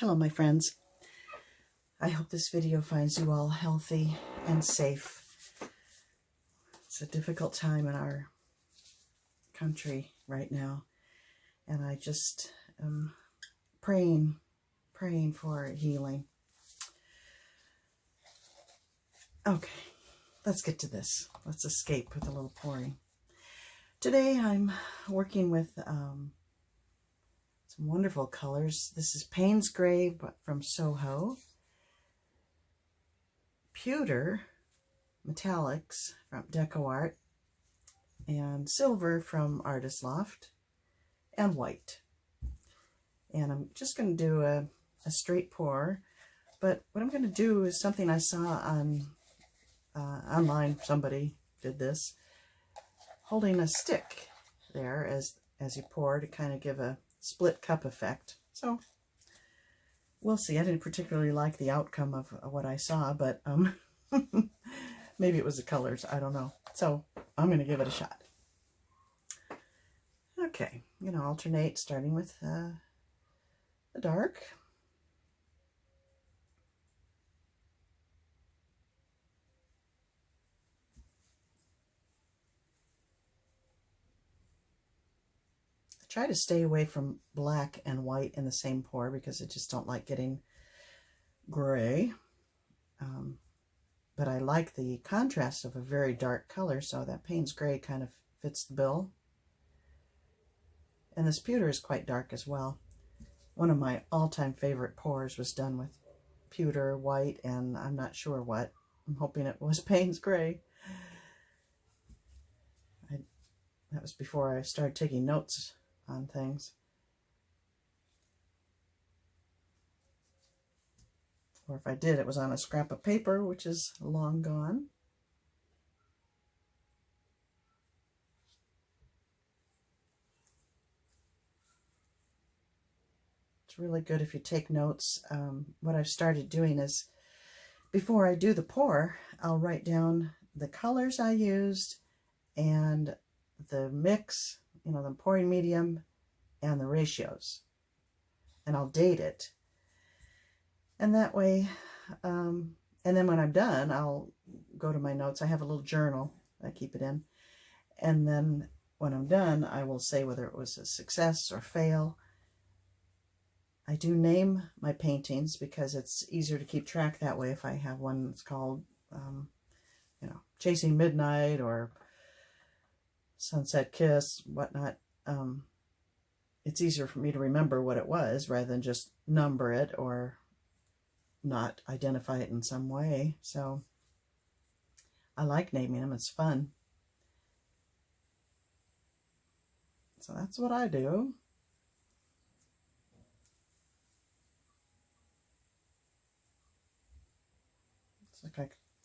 Hello, my friends. I hope this video finds you all healthy and safe. It's a difficult time in our country right now, and I just am praying for healing. Okay, let's get to this. Let's escape with a little pouring. Today I'm working with some wonderful colors. This is Payne's Gray from Soho, Pewter Metallics from DecoArt, and Silver from Loft, and White. And I'm just going to do a straight pour, but what I'm going to do is something I saw on online. Somebody did this, holding a stick there as you pour to kind of give a split cup effect. So we'll see. I didn't particularly like the outcome of what I saw, but maybe it was the colors. I don't know. So I'm going to give it a shot. Okay, I'm going to alternate, starting with the dark. Try to stay away from black and white in the same pour because I just don't like getting gray. But I like the contrast of a very dark color, so that Payne's Gray kind of fits the bill. And this pewter is quite dark as well. One of my all-time favorite pours was done with pewter, white, and I'm not sure what. I'm hoping it was Payne's Gray. That was before I started taking notes on things. Or if I did, it was on a scrap of paper, which is long gone. It's really good if you take notes. What I've started doing is, before I do the pour, I'll write down the colors I used and the mix, the pouring medium, and the ratios, and I'll date it. And that way, and then when I'm done, I'll go to my notes. I have a little journal I keep it in, and then when I'm done, I will say whether it was a success or fail. I do name my paintings because it's easier to keep track that way. If I have one that's called, Chasing Midnight or Sunset Kiss, whatnot, it's easier for me to remember what it was rather than just number it or not identify it in some way. So I like naming them. It's fun. So that's what I do.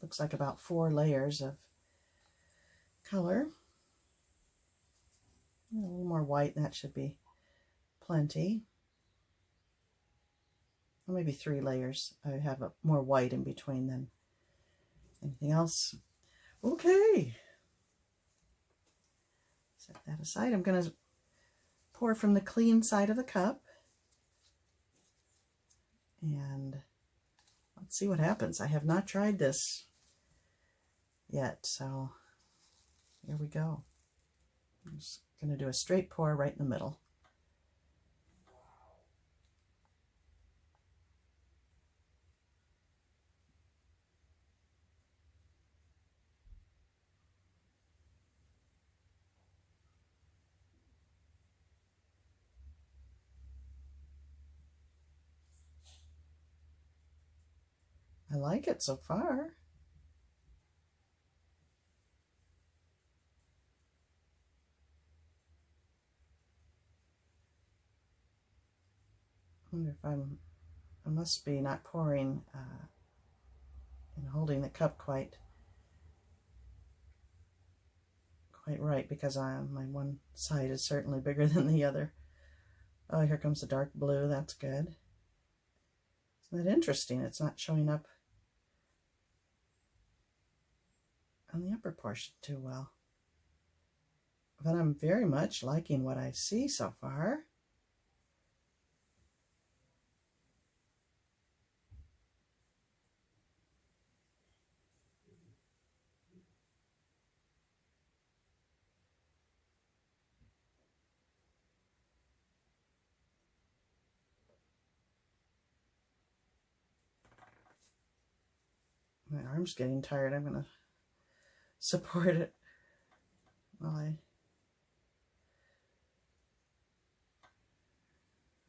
Looks like about 4 layers of color. A little more white, and that should be plenty. Or maybe 3 layers. I have more white in between than anything else. Okay. Set that aside. I'm going to pour from the clean side of the cup. And let's see what happens. I have not tried this yet, so here we go. I'm just going to do a straight pour right in the middle. I like it so far. I wonder if I must be not pouring and holding the cup quite right, because my one side is certainly bigger than the other. Oh, here comes the dark blue. That's good. Isn't that interesting? It's not showing up on the upper portion too well. But I'm very much liking what I see so far. My arm's getting tired. I'm going to support it while I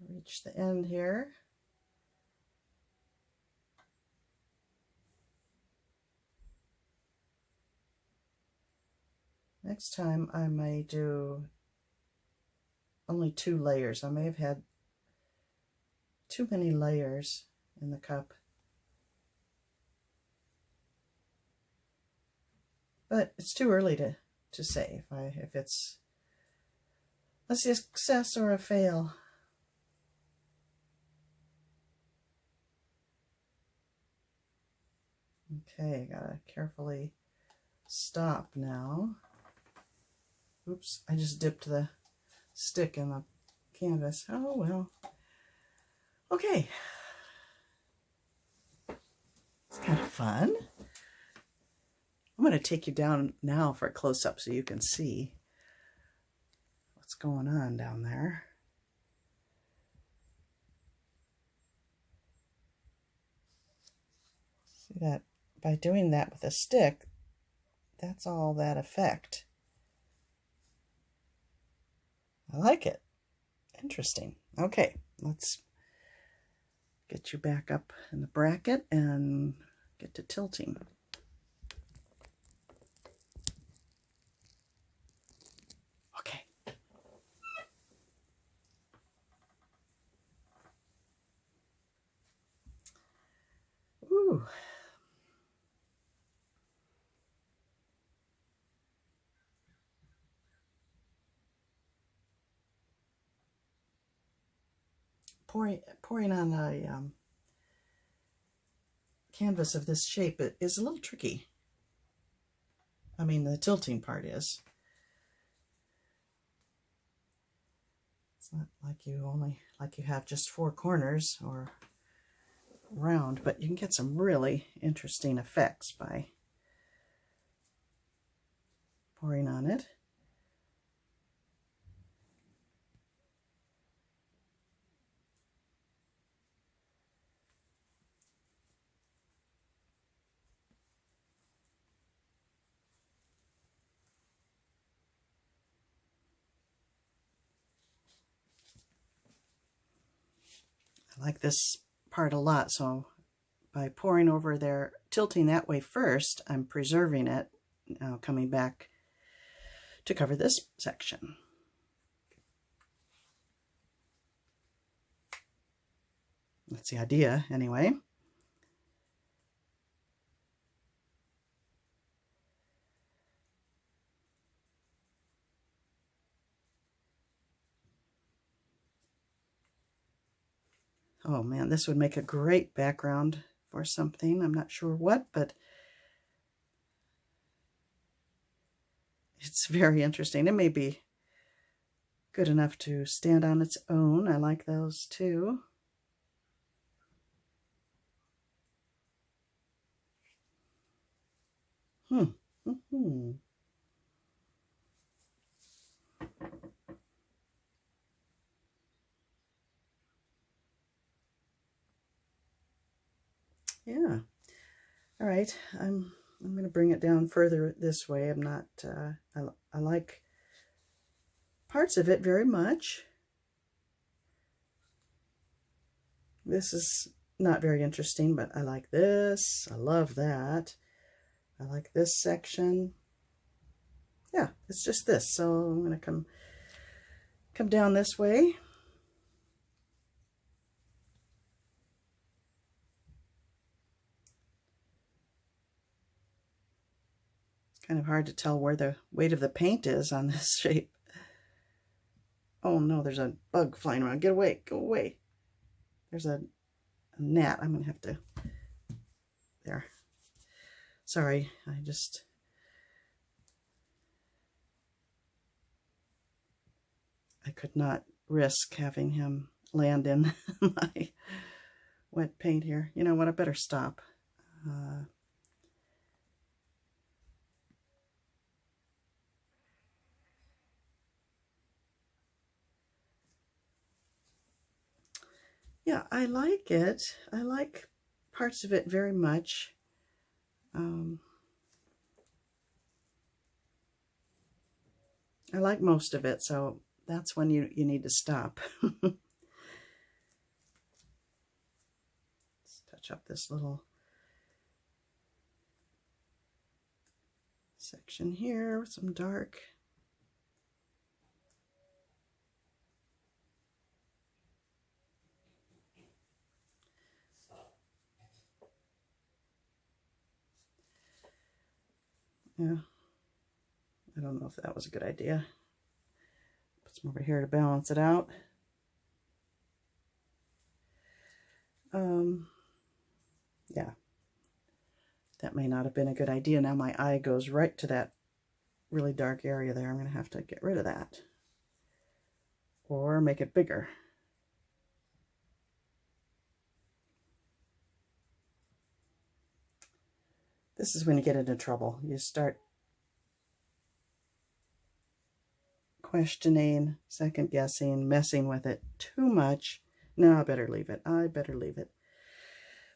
reach the end here. Next time I may do only 2 layers. I may have had too many layers in the cup. But it's too early to say if it's a success or a fail. Okay, gotta carefully stop now. Oops, I just dipped the stick in the canvas. Oh well. Okay. It's kind of fun. I'm going to take you down now for a close-up so you can see what's going on down there. See that? By doing that with a stick, that's all that effect. I like it. Interesting. Okay, let's get you back up in the bracket and get to tilting. Okay. Ooh. Pouring on a canvas of this shape is a little tricky. I mean, the tilting part is. It's not like you have just 4 corners or round, but you can get some really interesting effects by pouring on it. I like this part a lot, so by pouring over there, tilting that way first, I'm preserving it, now coming back to cover this section. That's the idea, anyway. Oh man, this would make a great background for something. I'm not sure what, but it's very interesting. It may be good enough to stand on its own. I like those too. Yeah. All right. I'm going to bring it down further this way. I'm not, I like parts of it very much. This is not very interesting, but I like this. I love that. I like this section. Yeah, it's just this. So I'm going to come down this way. Kind of hard to tell where the weight of the paint is on this shape. Oh no, there's a bug flying around. Get away, go away. There's a gnat. I'm gonna have to, there. Sorry, I could not risk having him land in my wet paint here. You know what, I better stop. Yeah, I like it. I like parts of it very much. I like most of it, so that's when you need to stop. Let's touch up this little section here with some dark. Yeah, I don't know if that was a good idea. Put some over here to balance it out. Yeah, that may not have been a good idea. Now my eye goes right to that really dark area there. I'm going to have to get rid of that or make it bigger. This is when you get into trouble. You start questioning, second guessing, messing with it too much. No, I better leave it. I better leave it.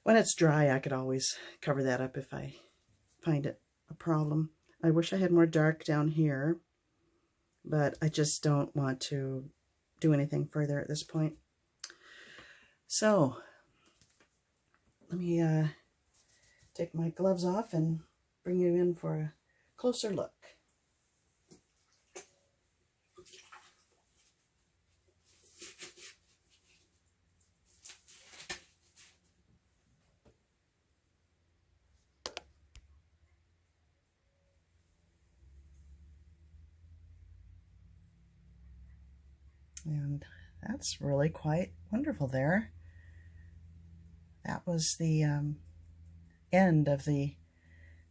When it's dry, I could always cover that up if I find it a problem. I wish I had more dark down here, but I just don't want to do anything further at this point. So, let me take my gloves off and bring you in for a closer look. And that's really quite wonderful there. That was the end of the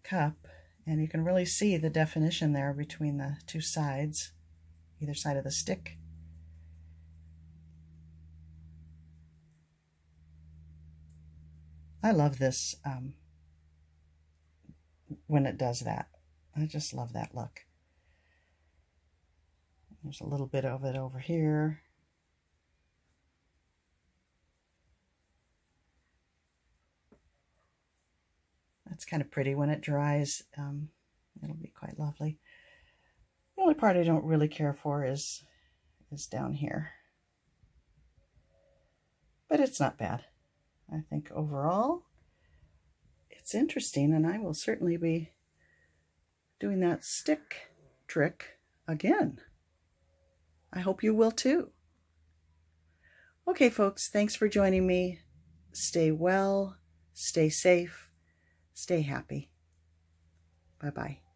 cup, and you can really see the definition there between the two sides, either side of the stick. I love this when it does that. I just love that look. There's a little bit of it over here. That's kind of pretty. When it dries, it'll be quite lovely. The only part I don't really care for is down here. But it's not bad. I think overall, it's interesting, and I will certainly be doing that stick trick again. I hope you will too. Okay, folks, thanks for joining me. Stay well, stay safe, stay happy. Bye-bye.